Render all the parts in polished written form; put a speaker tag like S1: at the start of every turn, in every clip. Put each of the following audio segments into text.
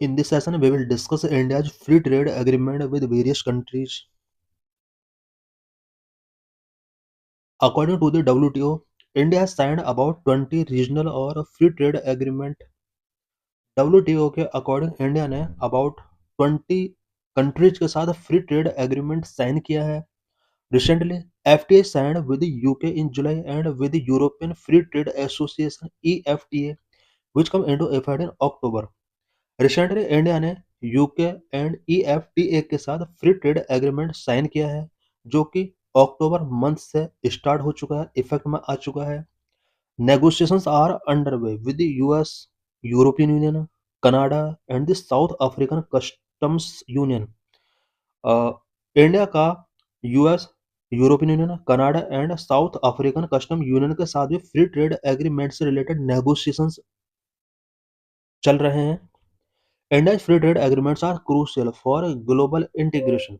S1: In this session, we will discuss India's free trade agreement with various countries. According to the WTO, India has signed about 20 regional और free trade agreement. WTO के according India ने about 20 countries के साथ free trade agreement sign किया है. Recently, FTA signed with the UK in July and with the European Free Trade Association (EFTA), which come into effect in October. Recently India ने UK and EFTA के साथ free trade agreement sign किया है जो कि अक्टूबर month से start हो चुका है, इफेक्ट में आ चुका है. Negotiations are underway with US, European Union, Canada and the South African customs union. India का US, European Union, Canada and South African custom union के साथ भी फ्री ट्रेड एग्रीमेंट से रिलेटेड नेगोशिएशंस चल रहे हैं. India's free trade agreements are crucial for global integration.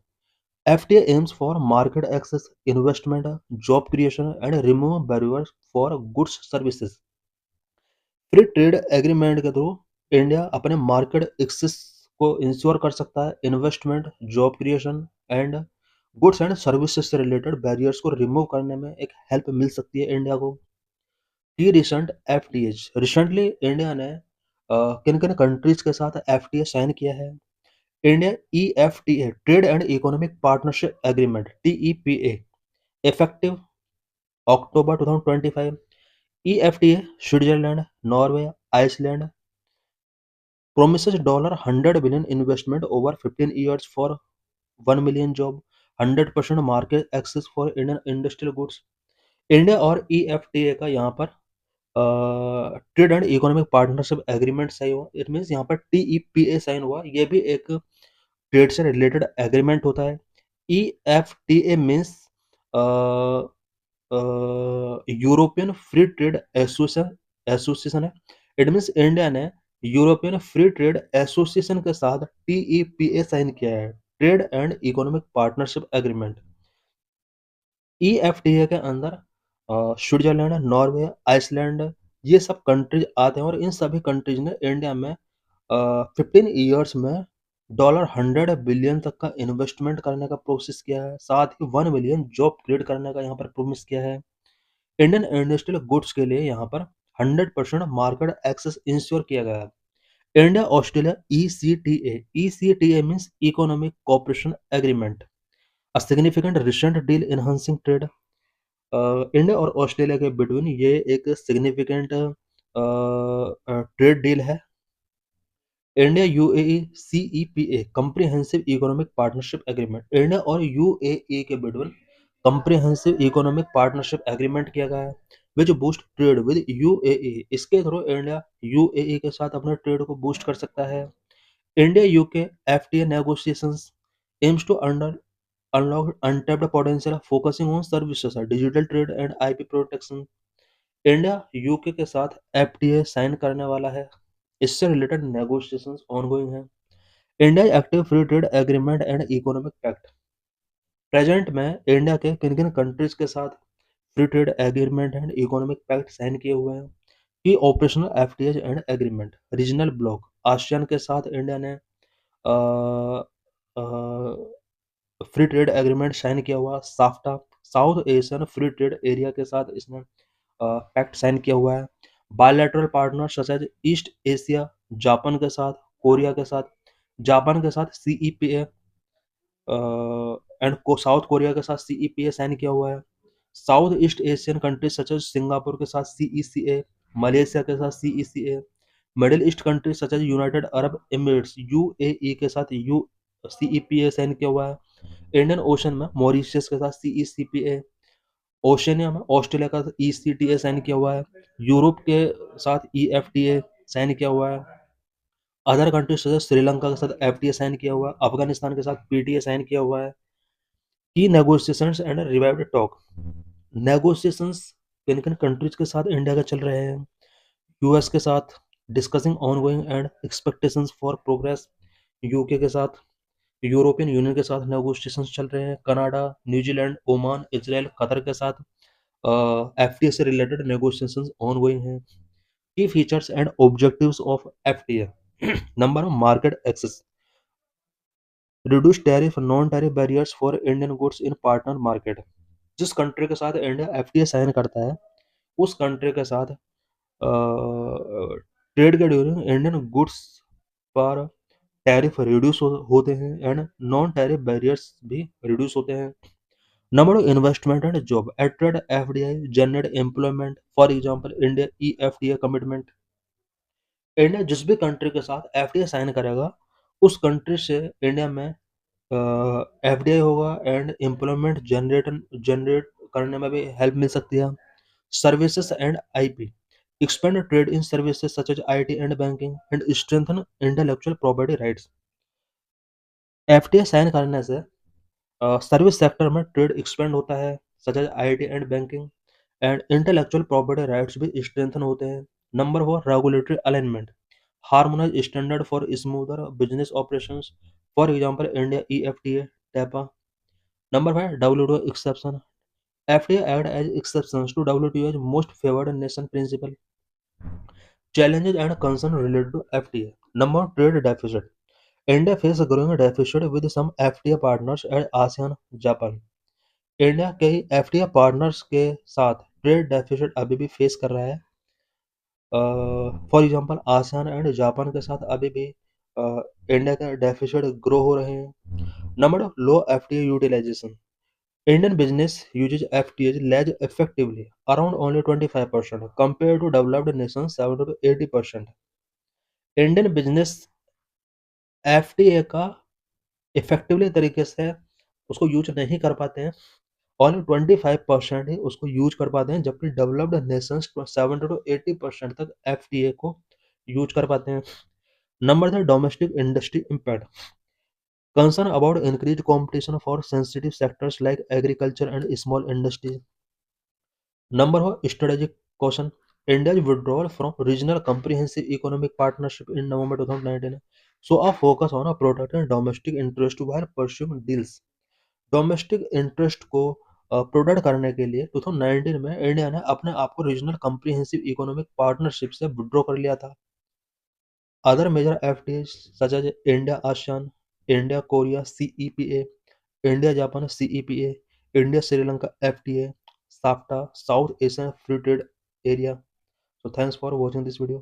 S1: FTA aims for market access, investment, job creation, and remove barriers for goods services. Free trade agreement के through India अपने market access को ensure कर सकता है, investment, job creation and goods and services से related barriers को remove करने में एक हेल्प मिल सकती है इंडिया को. की रिसेंट एफटीएज रिसेंटली इंडिया ने किन किन कंट्रीज के साथ एफटीए साइन किया है. India EFTA trade and economic partnership agreement TEPA effective October 2025. EFTA Switzerland, Norway, Iceland promises $100 billion investment over 15 years for 1 million job, 100% market access for Indian industrial goods. India और EFTA का यहाँ पर trade and economic partnership agreement sign हुआ. It means यहाँ पर टीईपीए sign हुआ. ये भी एक ट्रेड से रिलेटेड एग्रीमेंट होता है. EFTA means European free trade association है. इट मीन्स इंडिया ने यूरोपियन फ्री ट्रेड एसोसिएशन के साथ टीईपीए साइन किया है, trade and economic partnership agreement. EFTA के अंदर स्विट्जरलैंड, नॉर्वे, आइसलैंड ये सब कंट्रीज आते हैं और इन सभी कंट्रीज ने इंडिया में 15 ईयर्स में $100 बिलियन तक का इन्वेस्टमेंट करने का प्रोसेस किया है. साथ ही 1 मिलियन जॉब क्रिएट करने का यहाँ पर प्रोमिस किया है. इंडियन इंडस्ट्रियल गुड्स के लिए यहाँ पर 100% मार्केट एक्सेस इंश्योर किया गया है. India Australia ECTA means economic cooperation agreement, a significant recent deal enhancing trade. India और ऑस्ट्रेलिया के बिटवीन ये एक सिग्निफिकेंट ट्रेड डील है. India UAE CEPA comprehensive economic partnership agreement. India और यूएई के between comprehensive economic partnership agreement किया गया है which boost trade with UAE. इसके थ्रू इंडिया यूएई के साथ अपने ट्रेड को बूस्ट कर सकता है. India UK FTA negotiations aims to under unlock untapped potential focusing on services, digital trade and IP protection. India UK के साथ एफटीए साइन करने वाला है. इससे रिलेटेड नेगोशिएशंस ऑनगोइंग है. India active free trade agreement and economic pact. Present में India के किन किन कंट्रीज के साथ free trade agreement and economic pact sign किए हुए हैं. की operational FTAs and agreement. Regional bloc ASEAN के साथ इंडिया ने फ्री ट्रेड एग्रीमेंट साइन किया हुआ. SAFTA south Asian free trade area के साथ इसने पैक्ट साइन किया हुआ है. Bilateral partner such as East Asia, Japan के साथ, कोरिया के साथ. जापान के साथ सीईपीए एंड साउथ कोरिया के साथ सीईपीए साइन किया हुआ है. South East Asian countries such as Singapore के साथ सीईसीए, मलेशिया के साथ CECA. Middle East countries such as United Arab Emirates UAE के साथ यू सीईपीए साइन किया हुआ है. इंडियन ओशन में मॉरिशस के साथ सीईसीपीए. ओशनिया में ऑस्ट्रेलिया का ईसीटीए साइन किया हुआ है. यूरोप के साथ ईएफटीए साइन किया हुआ है. अदर कंट्रीज जैसे श्रीलंका के साथ एफटीए साइन किया हुआ है. अफगानिस्तान के साथ पीटीए साइन किया हुआ है. की negotiations and revived talk. Negotiations किन किन कंट्रीज के साथ इंडिया के चल रहे हैं. यूएस के साथ discussing ongoing and expectations for progress. UK के साथ, यूरोपियन यूनियन के साथ नेगोशिएशंस चल रहे हैं. Canada, New Zealand, Oman, Israel, Qatar के साथ एफटीए से रिलेटेड नेगोशिएशंस ऑनगोइंग हैं. Key features and objectives of FTA. Number market access, reduce tariff non tariff barriers for Indian goods in partner market. जिस कंट्री के साथ इंडिया एफटीए साइन करता है उस कंट्री के साथ ट्रेड के ड्यूरिंग इंडियन गुड्स पर टैरिफ रिड्यूस होते हैं एंड नॉन टैरिफ बैरियर्स भी रिड्यूस होते हैं। Number of investment and job attract FDI generate employment, for example India EFTA commitment. India जिस भी कंट्री के साथ एफडीआई साइन करेगा उस कंट्री से इंडिया में एफडीआई होगा एंड एम्प्लॉयमेंट जनरेट करने में भी हेल्प मिल सकती है। Services and IP, expand trade in services such as IT and banking and strengthen intellectual property rights। FTA sign करने से सर्विस सेक्टर में ट्रेड एक्सपेंड होता है such as IT and banking and intellectual property rights भी strengthen होते हैं। Number 4 regulatory alignment, harmonise standard for smoother business operations, for example India EFTA TEPA. Number 5 WTO exception, FTA act as exceptions to WTO as most favoured nation principle. Challenges and concern related to FTA. Number trade deficit. India faces a growing deficit with some FTA partners at ASEAN, Japan. India कई FTA partners के साथ trade deficit अभी भी face कर रहा है। For example ASEAN and Japan के साथ अभी भी इंडिया का डेफिसिट ग्रो हो रहे हैं। Number of low FTA utilisation, Indian business uses FTAs less effectively, around only 25% compared to developed nations 70 to 80%। Indian business FTA का इफेक्टिवली तरीके से उसको यूज नहीं कर पाते हैं, ओनली 25% ही उसको यूज कर पाते हैं, जबकि डेवलप्ड नेशंस 70 to 80% तक एफटीए को यूज कर पाते हैं। Number 3 domestic industry impact, concern about increase competition for sensitive sectors like agriculture and small industries. Number 4 strategic caution, India's withdrawal from regional comprehensive economic partnership in November 2019 so a focus on a protecting domestic interest while pursuing deals। Domestic interest को protect करने के लिए 2019 में India ने अपने आप को regional comprehensive economic partnership से विड्रॉ कर लिया था। Other major FTA such as India ASEAN, India Korea CEPA, India Japan CEPA, India Sri Lanka FTA, SAFTA south Asian free trade area. So thanks for watching this video.